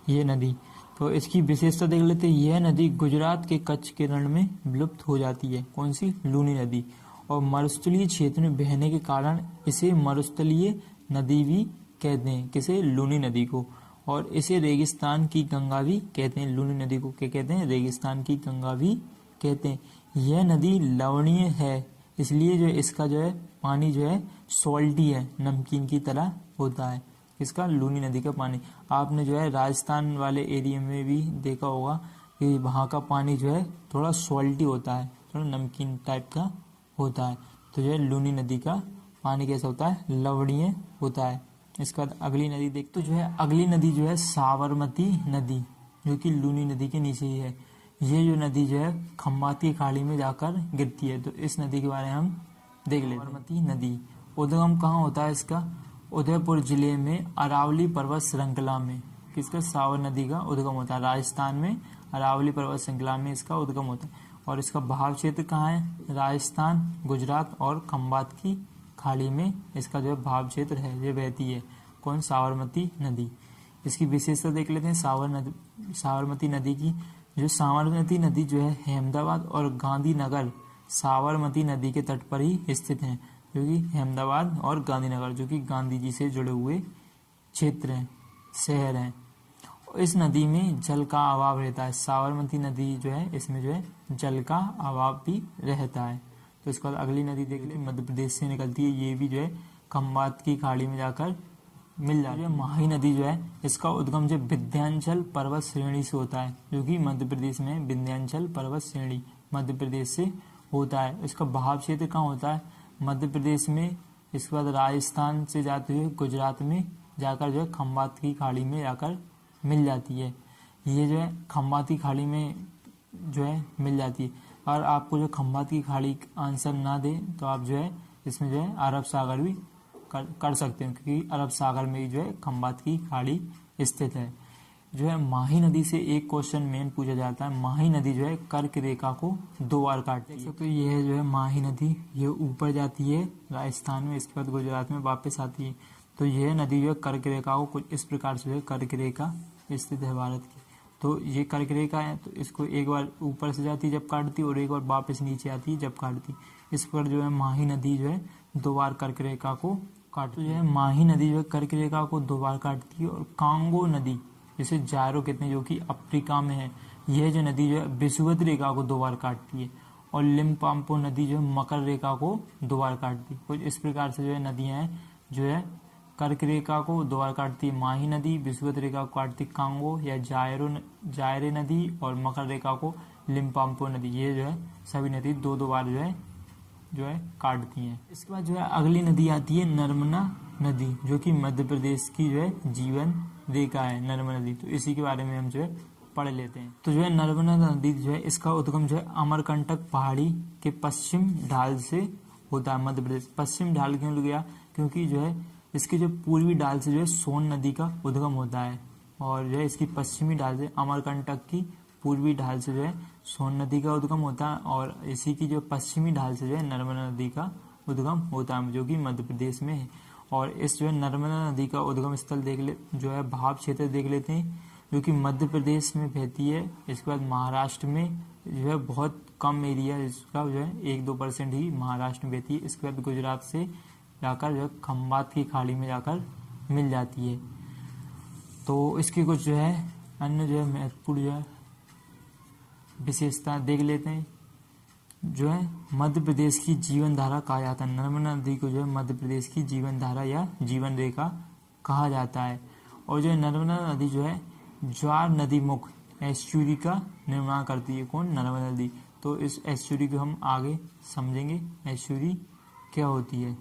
ये नदी। तो इसकी विशेषता देख लेते हैं। यह नदी गुजरात के कच्छ के रण में विलुप्त हो जाती है। कौन सी? लूनी नदी। और मरुस्थलीय क्षेत्र में बहने के कारण इसे मरुस्थलीय नदी भी कहते हैं। किसे? लूनी नदी को। और इसे रेगिस्तान की गंगा भी कहते हैं। लूनी नदी को क्या कहते हैं? रेगिस्तान की गंगा भी कहते हैं। यह नदी लवणीय है, इसलिए जो इसका जो है पानी जो है सॉल्टी है, नमकीन की तरह होता है। इसका लूनी नदी का पानी आपने जो है राजस्थान वाले एरिया में भी देखा होगा कि वहाँ का पानी जो है थोड़ा सॉल्टी होता है, थोड़ा नमकीन टाइप का होता है। तो जो है लूनी नदी का पानी कैसा होता है? लवणीय होता है। इसके बाद अगली नदी देख, तो जो है अगली नदी जो है साबरमती नदी, जो कि लूनी नदी के नीचे ही है। ये जो नदी जो है खम्बात की खाड़ी में जाकर गिरती है। तो इस नदी के बारे में हम देख लेते हैं। साबरमती नदी उद्गम कहाँ होता है इसका? उदयपुर जिले में अरावली पर्वत श्रृंखला में। किसका? साबर नदी का उद्गम होता है। राजस्थान में अरावली पर्वत श्रृंखला में इसका उद्गम होता है। और इसका भाव क्षेत्र कहाँ है? राजस्थान, गुजरात और खम्बात की खाड़ी में इसका जो है भाव क्षेत्र है, ये बहती है। कौन? साबरमती नदी। इसकी विशेषता देख लेते हैं साबरमती नदी की। जो साबरमती नदी जो है अहमदाबाद और गांधीनगर साबरमती नदी के तट पर ही स्थित है, जो कि अहमदाबाद और गांधीनगर जो कि गांधी जी से जुड़े हुए क्षेत्र हैं, शहर हैं। इस नदी में जल का अभाव रहता है। साबरमती नदी जो है इसमें जो है जल का अभाव भी रहता है। तो इसके बाद अगली नदी देख ले, मध्य प्रदेश से निकलती है। ये भी जो है खम्बात की खाड़ी में जाकर मिल जाती है। माही नदी जो है इसका उद्गम जो विंध्याचल पर्वत श्रेणी से होता है, जो कि मध्य प्रदेश में विंध्याचल पर्वत श्रेणी मध्य प्रदेश से होता है। इसका भाव क्षेत्र कहाँ होता है? मध्य प्रदेश में इसके बाद राजस्थान से जाते हुए गुजरात में जाकर जो है खंबात की खाड़ी में जाकर मिल जाती है। ये जो है खंबात की खाड़ी में जो है मिल जाती है। और आपको जो खंबात की खाड़ी आंसर ना दे तो आप जो है इसमें जो है अरब सागर भी कर सकते हैं, क्योंकि अरब सागर में ही जो है खंबात की खाड़ी स्थित है। जो है माही नदी से एक क्वेश्चन मेन पूछा जाता है। माही नदी जो है कर्क रेखा को 2 बार काटती है। तो ये जो है माही नदी, ये ऊपर जाती है राजस्थान में, इसके बाद गुजरात में वापस आती है। तो यह नदी जो है कर्क रेखा को कुछ इस प्रकार से जो है कर्क रेखा स्थित है भारत की। तो ये कर्क रेखा है, तो इसको एक बार ऊपर से जाती है जब काटती, और एक बार वापस नीचे आती है जब काटती। इस पर जो है माही नदी जो है 2 बार कर्क रेखा को काटती है। माही नदी जो है कर्क रेखा को 2 बार काटती है। और कांगो नदी, जिसे जायरो कहते हैं, जो कि अफ्रीका में है, यह जो नदी जो है विषुवत रेखा को 2 बार काटती है। और लिम्पोपो नदी जो है मकर रेखा को 2 बार काटती है। कुछ इस प्रकार से जो है नदियां हैं जो है कर्क रेखा को 2 बार काटती है माही नदी, विषुवत रेखा को काटती कांगो या जायरे नदी, और मकर रेखा को लिम्पोपो नदी। ये जो है सभी नदी 2-2 बार जो है काटती हैं। इसके बाद जो है अगली नदी आती है नर्मदा नदी, जो कि मध्य प्रदेश की जो है जीवन रेखा है नर्मदा नदी। तो इसी के बारे में हम जो है पढ़ लेते हैं। तो जो है नर्मदा नदी जो है इसका उद्गम जो है अमरकंटक पहाड़ी के पश्चिम ढाल से होता है। मध्य प्रदेश पश्चिम ढाल क्यों लिया गया, क्योंकि जो है इसकी जो पूर्वी ढाल से जो है सोन नदी का उद्गम होता है, और जो है इसकी पश्चिमी ढाल से अमरकंटक की पूर्वी ढाल से जो है सोन नदी का उद्गम होता है, और इसी की जो पश्चिमी ढाल से जो है नर्मदा नदी का उद्गम होता है, जो कि मध्य प्रदेश में है। और इस जो है नर्मदा नदी का उद्गम स्थल जो है भाव क्षेत्र देख लेते हैं, जो कि मध्य प्रदेश में बहती है। इसके बाद महाराष्ट्र में जो है बहुत कम एरिया इसका जो है 1-2% ही महाराष्ट्र में बहती है। इसके बाद गुजरात से जाकर जो है खंबात की खाड़ी में जाकर मिल जाती है। तो इसकी कुछ जो है अन्य जो है महत्वपूर्ण जो है विशेषता देख लेते हैं। जो है मध्य प्रदेश की जीवन धारा कहा जाता है। नर्मदा नदी को जो है मध्य प्रदेश की जीवन धारा या जीवन रेखा कहा जाता है। और जो है नर्मदा नदी जो है ज्वार नदी मुख एस्चुरी का निर्माण करती है। कौन? नर्मदा नदी। तो इस एस्चुरी को हम आगे समझेंगे, एस्चुरी क्या होती है।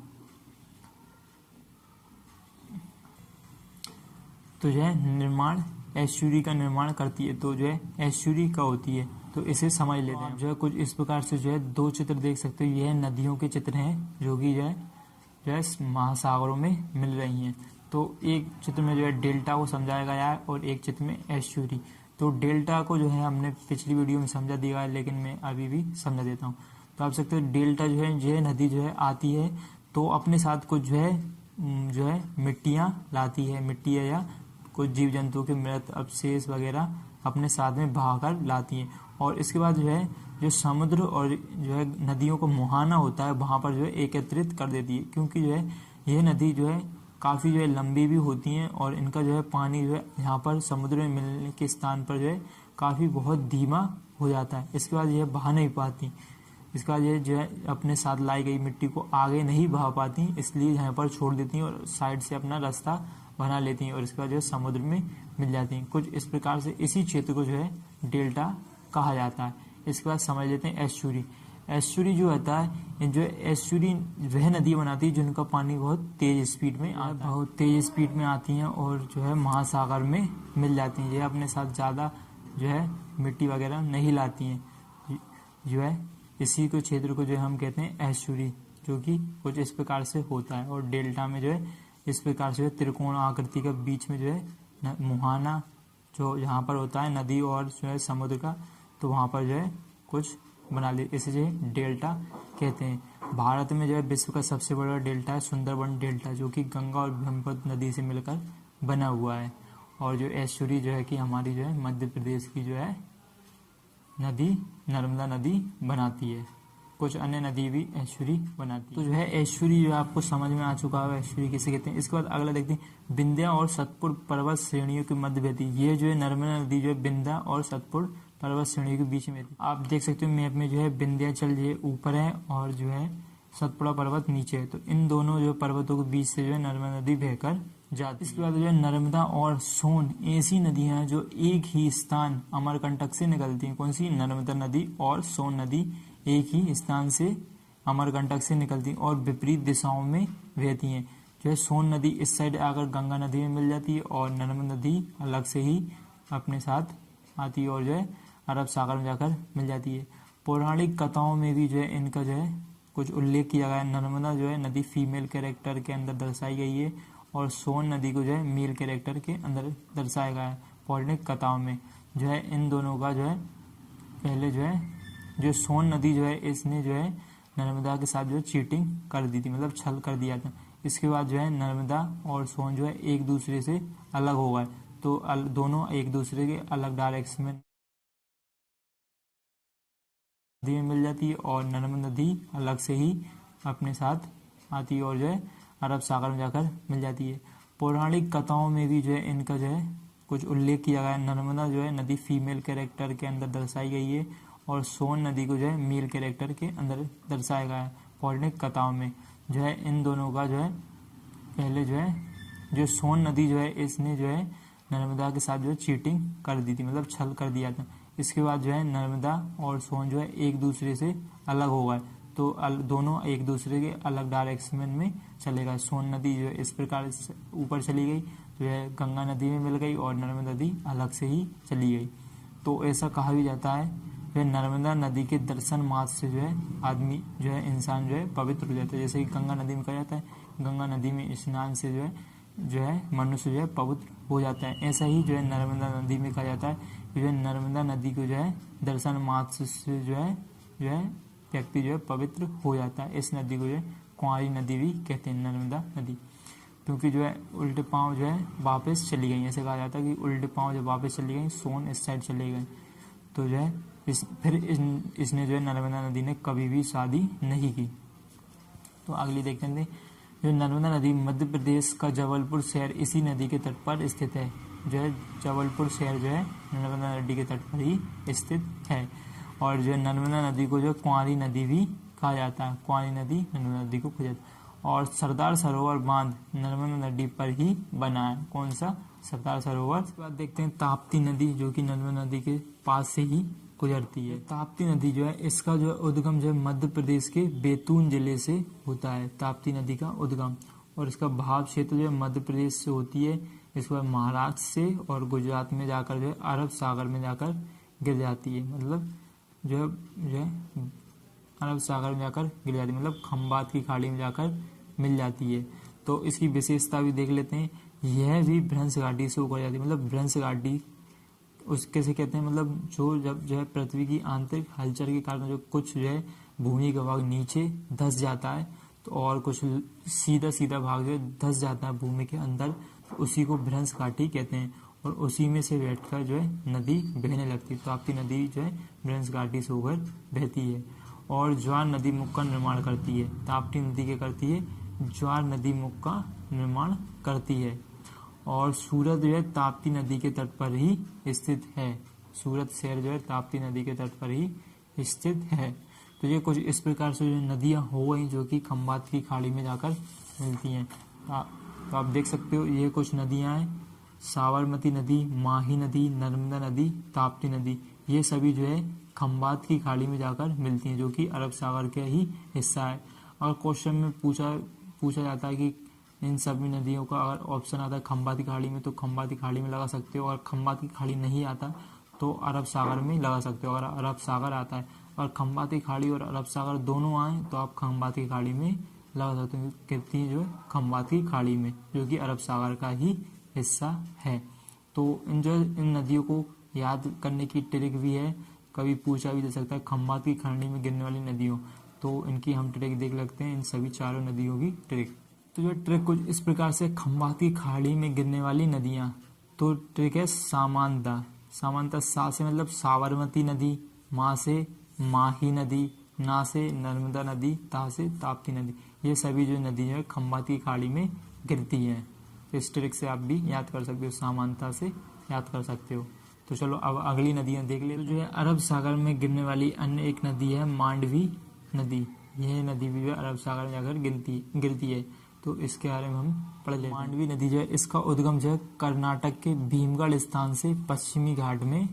तो जो है निर्माण एस्चुरी का निर्माण करती है। तो जो है एस्चुरी क्या होती है, तो इसे समझ लेते हैं। जो है कुछ इस प्रकार से जो है 2 चित्र देख सकते हो। यह नदियों के चित्र हैं जो कि जो है महासागरों में मिल रही हैं। तो एक चित्र में जो है डेल्टा को समझाया गया है, और एक चित्र में एस्चुरी। तो डेल्टा को जो है हमने पिछली वीडियो में समझा दिया है, लेकिन मैं अभी भी समझा देता हूँ। तो आप सकते हो डेल्टा जो है नदी जो है आती है, तो अपने साथ कुछ जो है मिट्टियाँ लाती है, मिट्टी या कुछ जीव जंतुओं के मृत अवशेष वगैरह अपने साथ में बहाकर लाती हैं। और इसके बाद जो समुद्र और जो है नदियों को मुहाना होता है, वहाँ पर जो है एकत्रित कर देती है। क्योंकि जो है ये नदी जो है काफ़ी जो है लंबी भी होती हैं, और इनका जो है पानी जो है यहाँ पर समुद्र में मिलने के स्थान पर जो है काफ़ी बहुत धीमा हो जाता है। इसके बाद यह बहा नहीं पाती। इसके बाद ये जो है अपने साथ लाई गई मिट्टी को आगे नहीं बहा पाती, इसलिए यहाँ पर छोड़ देती हैं और साइड से अपना रास्ता बना लेती हैं, और इसके बाद जो है समुद्र में मिल जाती हैं। कुछ इस प्रकार से इसी क्षेत्र को जो है डेल्टा कहा जाता है। इसके बाद समझ लेते हैं एस्चुरी। एस्चुरी जो होता है, जो एस्चुरी वह नदी बनाती है जिनका पानी बहुत तेज स्पीड में आती हैं, और जो है महासागर में मिल जाती हैं। यह अपने साथ ज़्यादा जो है मिट्टी वगैरह नहीं लाती हैं। जो है इसी को क्षेत्र को जो हम कहते हैं एस्चुरी, जो कि कुछ इस प्रकार से होता है। और डेल्टा में जो है इस प्रकार से त्रिकोण आकृति के बीच में जो है मुहाना जो यहाँ पर होता है नदी और जो है समुद्र का, तो वहाँ पर जो है कुछ बना ले, इसे जो है डेल्टा कहते हैं। भारत में जो है विश्व का सबसे बड़ा डेल्टा है सुंदरबन डेल्टा, जो कि गंगा और ब्रह्मपुत्र नदी से मिलकर बना हुआ है। और जो एस्चुरी जो है कि हमारी जो है मध्य प्रदेश की जो है नदी नर्मदा नदी बनाती है। कुछ अन्य नदी भी एस्चुरी बनाती है। तो जो है एस्चुरी जो है आपको समझ में आ चुका है एस्चुरी किसे कहते हैं। इसके बाद अगला देखते हैं विंध्या और सतपुर पर्वत श्रेणियों के मध्य बहती है। ये जो है नर्मदा नदी जो है विंध्या और सतपुर पर्वत श्रेणियों के बीच में थी। आप देख सकते हो मैप में जो है विंध्याचल जो है ऊपर है और जो है सतपुड़ा पर्वत नीचे है। तो इन दोनों जो पर्वतों के बीच से जो है नर्मदा नदी बहकर जाती है। इसके बाद जो है नर्मदा और सोन ऐसी नदियां हैं जो एक ही स्थान अमरकंटक से निकलती हैं। कौन सी? नर्मदा नदी और सोन नदी एक ही स्थान से अमरकंटक से निकलती और विपरीत दिशाओं में बहती हैं। जो है सोन नदी इस साइड आकर गंगा नदी में मिल जाती है और नर्मदा नदी अलग से ही अपने साथ आती है और जो है अरब सागर में जाकर मिल जाती है। पौराणिक कथाओं में भी जो है इनका जो है कुछ उल्लेख किया गया है। नर्मदा जो है नदी फीमेल कैरेक्टर के अंदर दर्शाई गई है और सोन नदी को जो है मेल कैरेक्टर के अंदर दर्शाया गया है। पौराणिक कथाओं में जो है इन दोनों का जो है पहले जो है जो सोन नदी जो है इसने जो है नर्मदा के साथ जो है चीटिंग कर दी थी, मतलब छल कर दिया था। इसके बाद जो है नर्मदा और सोन जो है एक दूसरे से अलग हो गए, तो दोनों एक दूसरे के अलग डायरेक्शन में नदी में मिल जाती है और नर्मदा नदी अलग से ही अपने साथ आती है और जो है अरब सागर में जाकर मिल जाती है। पौराणिक कथाओं में भी जो है इनका जो है कुछ उल्लेख किया गया है। नर्मदा जो है नदी फीमेल कैरेक्टर के अंदर दर्शाई गई है और सोन नदी को जो है मेल कैरेक्टर के अंदर दर्शाया गया है। पौराणिक कथाओं में जो है इन दोनों का जो है पहले जो है जो सोन नदी जो है इसने जो है नर्मदा के साथ जो है चीटिंग कर दी थी, मतलब छल कर दिया था। इसके बाद जो है नर्मदा और सोन जो है एक दूसरे से अलग हो गए, तो दोनों एक दूसरे के अलग डायरेक्शन में चले गए। सोन नदी जो है इस प्रकार से ऊपर चली गई, जो है गंगा नदी में मिल गई और नर्मदा नदी अलग से ही चली गई। तो ऐसा कहा भी जाता है जो नर्मदा नदी के दर्शन मात्र से जो है आदमी जो है इंसान जो है पवित्र हो जाता है। जैसे कि गंगा नदी में कहा जाता है गंगा नदी में स्नान से जो है मनुष्य जो है पवित्र हो जाता है। ऐसा ही जो है नर्मदा नदी में कहा जाता है जो है नर्मदा नदी को जो है दर्शन मात्र से जो है व्यक्ति जो है पवित्र हो जाता है। इस नदी को जो है कुंवारी नदी भी कहते हैं, नर्मदा नदी, क्योंकि जो है उल्टे पांव जो है वापस चली गई। ऐसे कहा जाता है कि उल्टे पांव जब वापस चली गई, सोन इस साइड चले गए, तो जो है इसने जो है नर्मदा नदी ने कभी भी शादी नहीं की। तो अगली देखते हैं जो नर्मदा नदी मध्य प्रदेश का जबलपुर शहर इसी नदी के तट पर स्थित है। जो है जबलपुर शहर जो है नर्मदा नदी के तट पर ही स्थित है और जो है नर्मदा नदी को जो कुंवारी नदी भी कहा जाता है। कुंवारी नदी नर्मदा नदी को कहा जाता है और सरदार सरोवर बांध नर्मदा नदी पर ही बना है। कौन सा? सरदार सरोवर। इसके बाद देखते हैं ताप्ती नदी, जो कि नर्मदा नदी के पास से ही गुजरती है। ताप्ती नदी जो है इसका जो उद्गम जो है मध्य प्रदेश के बैतूल जिले से होता है। ताप्ती नदी का उद्गम और इसका बहाव क्षेत्र जो है मध्य प्रदेश से होती है, इसके बाद महाराष्ट्र से और गुजरात में जाकर जो है अरब सागर में जाकर गिर जाती है। मतलब जो है अरब सागर में जाकर गिर जाती है, मतलब खंबात की खाड़ी में जाकर मिल जाती है। तो इसकी विशेषता भी देख लेते हैं। यह भी भ्रंश घाटी से होकर जाती है। मतलब भ्रंश घाटी उस कैसे कहते हैं, मतलब जब जो है पृथ्वी की आंतरिक हलचल के कारण जो कुछ जो है भूमि का भाग नीचे धंस जाता है, तो और कुछ सीधा भाग जो है धंस जाता है भूमि के अंदर, तो उसी को भ्रंश घाटी कहते हैं और उसी में से बैठकर जो है नदी बहने लगती है। ताप्ती नदी जो है भ्रंश घाटी से होकर बहती है और ज्वार नदी मुख का निर्माण करती है। ताप्ती नदी क्या करती है? ज्वार नदी मुख का निर्माण करती है और सूरत जो है ताप्ती नदी के तट पर ही स्थित है। सूरत शहर जो है ताप्ती नदी के तट पर ही स्थित है। तो ये कुछ इस प्रकार से जो नदियां हो गई जो कि खंबात की खाड़ी में जाकर मिलती हैं। तो आप देख सकते हो ये कुछ नदियां हैं, साबरमती नदी, माही नदी, नर्मदा नदी, ताप्ती नदी, ये सभी जो है खंबात की खाड़ी में जाकर मिलती हैं, जो कि अरब सागर का ही हिस्सा है। और क्वेश्चन में पूछा जाता है कि इन सभी नदियों का अगर ऑप्शन आता है खंबात की खाड़ी में, तो खंबात की खाड़ी में लगा सकते हो, और खंबात की खाड़ी नहीं आता तो अरब सागर में लगा सकते हो। अगर अरब सागर आता है और खंबात की खाड़ी और अरब सागर दोनों आए तो आप खंबात की खाड़ी में लगा सकते हो। कहती है जो खंबात की खाड़ी में, जो कि अरब सागर का ही हिस्सा है। तो इन नदियों को याद करने की ट्रिक भी है, कभी पूछा भी जा सकता है खंबात की खाड़ी में गिरने वाली नदियों, तो इनकी हम ट्रिक देख लेते हैं, इन सभी चारों नदियों की ट्रिक। तो जो ट्रिक कुछ इस प्रकार से खंबात की खाड़ी में गिरने वाली नदियां, तो ट्रिक है समानता। समानता सा से मतलब साबरमती नदी, माँ से माही नदी, ना से नर्मदा नदी, ता से ताप्ती नदी, ये सभी जो नदी है खंबात की खाड़ी में गिरती है। इस ट्रिक से आप भी याद कर सकते हो, समानता से याद कर सकते हो। तो चलो अब अगली नदियां देख ले। तो जो है अरब सागर में गिरने वाली अन्य एक नदी है मांडवी नदी। यह नदी भी अरब सागर में जाकर गिरती है, तो इसके बारे में हम पढ़ लेते हैं। मांडवी नदी जो है इसका उद्गम जो है कर्नाटक के भीमगढ़ स्थान से पश्चिमी घाट में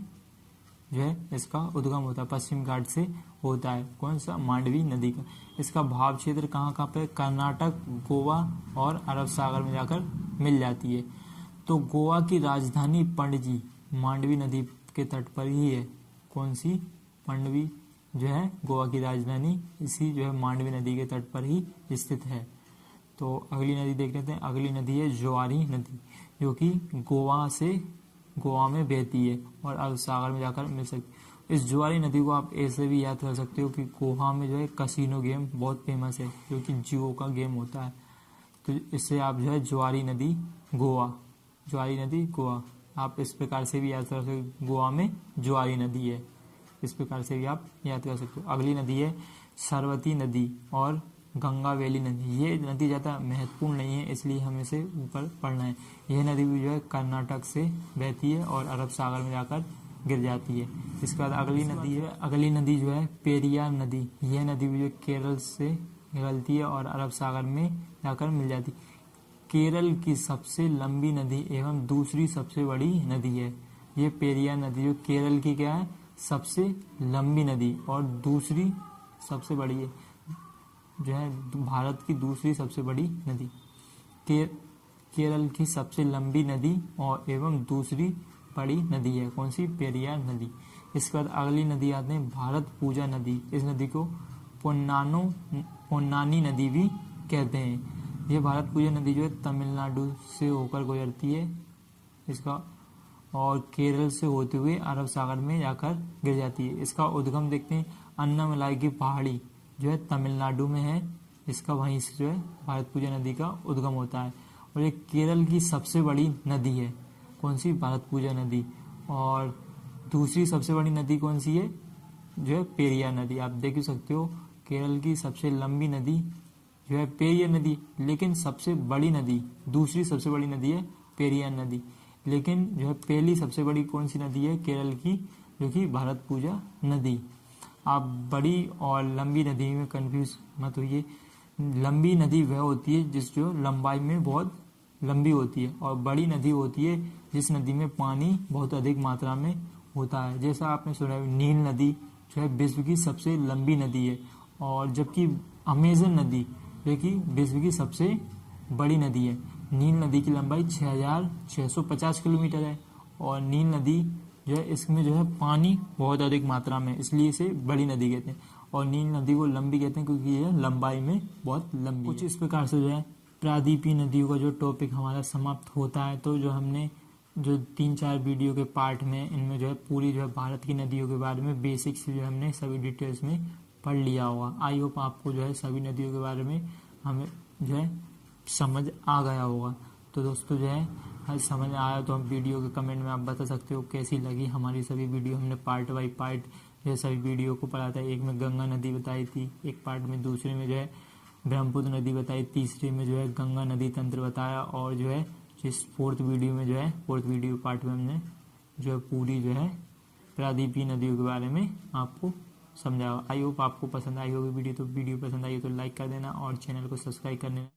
जो है इसका उद्गम होता है, पश्चिमी घाट से होता है। कौन सा? मांडवी नदी का। इसका भाव क्षेत्र कहाँ कहाँ पे? कर्नाटक, गोवा और अरब सागर में जाकर मिल जाती है। तो गोवा की राजधानी पणजी मांडवी नदी के तट पर ही है। कौन सी? पणजी जो है गोवा की राजधानी इसी जो है मांडवी नदी के तट पर ही स्थित है। तो अगली नदी देख लेते हैं। अगली नदी है ज्वारी नदी, जो कि गोवा में बहती है और अरब सागर में जाकर मिल सकती है। इस ज्वारी नदी को आप ऐसे भी याद कर सकते हो कि गोवा में जो है कसिनो गेम बहुत फेमस है, जो कि जियो का गेम होता है। तो इससे आप जो है ज्वारी नदी गोवा आप इस प्रकार से भी याद कर सकते हो। गोवा में ज्वारी नदी है, इस प्रकार से भी आप याद कर सकते हो। अगली नदी है सरस्वती नदी और गंगा वैली नदी। ये नदी ज़्यादा महत्वपूर्ण नहीं है, इसलिए हमें इसे ऊपर पढ़ना है। यह नदी भी जो है कर्नाटक से बहती है और अरब सागर में जाकर गिर जाती है। इसके बाद अगली नदी जो है पेरियार नदी। यह नदी भी जो केरल से निकलती है और अरब सागर में जाकर मिल जाती है। केरल की सबसे लंबी नदी एवं दूसरी सबसे बड़ी नदी है ये पेरियार नदी, जो केरल की क्या है? सबसे लंबी नदी और दूसरी सबसे बड़ी है, जो है भारत की दूसरी सबसे बड़ी नदी। केरल की सबसे लंबी नदी और एवं दूसरी बड़ी नदी है। कौन सी? पेरियार नदी। इसके बाद अगली नदी आते हैं भारत पूजा नदी। इस नदी को पोन्नानी नदी भी कहते हैं। यह भारत पूजा नदी जो है तमिलनाडु से होकर गुजरती है इसका, और केरल से होते हुए अरब सागर में जाकर गिर जाती है। इसका उद्गम देखते हैं। अन्नामलाई की पहाड़ी जो है तमिलनाडु में है, इसका वहीं से जो है भारत पूजा नदी का उद्गम होता है। और ये केरल की सबसे बड़ी नदी है। कौन सी? भारत पूजा नदी। और दूसरी सबसे बड़ी नदी कौन सी है? जो है पेरियार नदी। आप देख सकते हो केरल की सबसे लंबी नदी जो है पेरियार नदी, लेकिन सबसे बड़ी नदी, दूसरी सबसे बड़ी नदी है पेरियार नदी, लेकिन जो है पहली सबसे बड़ी कौन सी नदी है केरल की? जो कि भारत पूजा नदी। आप बड़ी और लंबी नदी में कंफ्यूज मत होइए। लंबी नदी वह होती है जिस जो लंबाई में बहुत लंबी होती है, और बड़ी नदी होती है जिस नदी में पानी बहुत अधिक मात्रा में होता है। जैसा आपने सुना है नील नदी जो है विश्व की सबसे लंबी नदी है, और जबकि अमेजन नदी जो कि विश्व की सबसे बड़ी नदी है। नील नदी की लंबाई 6650 किलोमीटर है, और नील नदी जो है इसमें जो है पानी बहुत अधिक मात्रा में, इसलिए इसे बड़ी नदी कहते हैं। और नील नदी को लंबी कहते हैं क्योंकि यह लंबाई में बहुत लंबी कुछ इस प्रकार से जो है प्रायद्वीपीय नदियों का जो टॉपिक हमारा समाप्त होता है। तो जो हमने जो 3-4 वीडियो के पार्ट में इनमें जो है पूरी जो है भारत की नदियों के बारे में बेसिक से जो हमने सभी डिटेल्स में पढ़ लिया होगा। आई होप आपको जो है सभी नदियों के बारे में हमें जो है समझ आ गया होगा। तो दोस्तों जो है समझ आया तो हम वीडियो के कमेंट में आप बता सकते हो कैसी लगी हमारी सभी वीडियो। हमने पार्ट बाई पार्ट जो है सभी वीडियो को पढ़ा था। एक में गंगा नदी बताई थी, एक पार्ट में, दूसरे में जो है ब्रह्मपुत्र नदी बताई, तीसरे में जो है गंगा नदी तंत्र बताया, और जो है जिस फोर्थ वीडियो पार्ट में हमने जो है पूरी जो है प्रायद्वीपीय नदियों के बारे में आपको समझाया। आई होप आपको पसंद आई होगी वीडियो। तो वीडियो पसंद आई हो तो लाइक कर देना और चैनल को सब्सक्राइब करने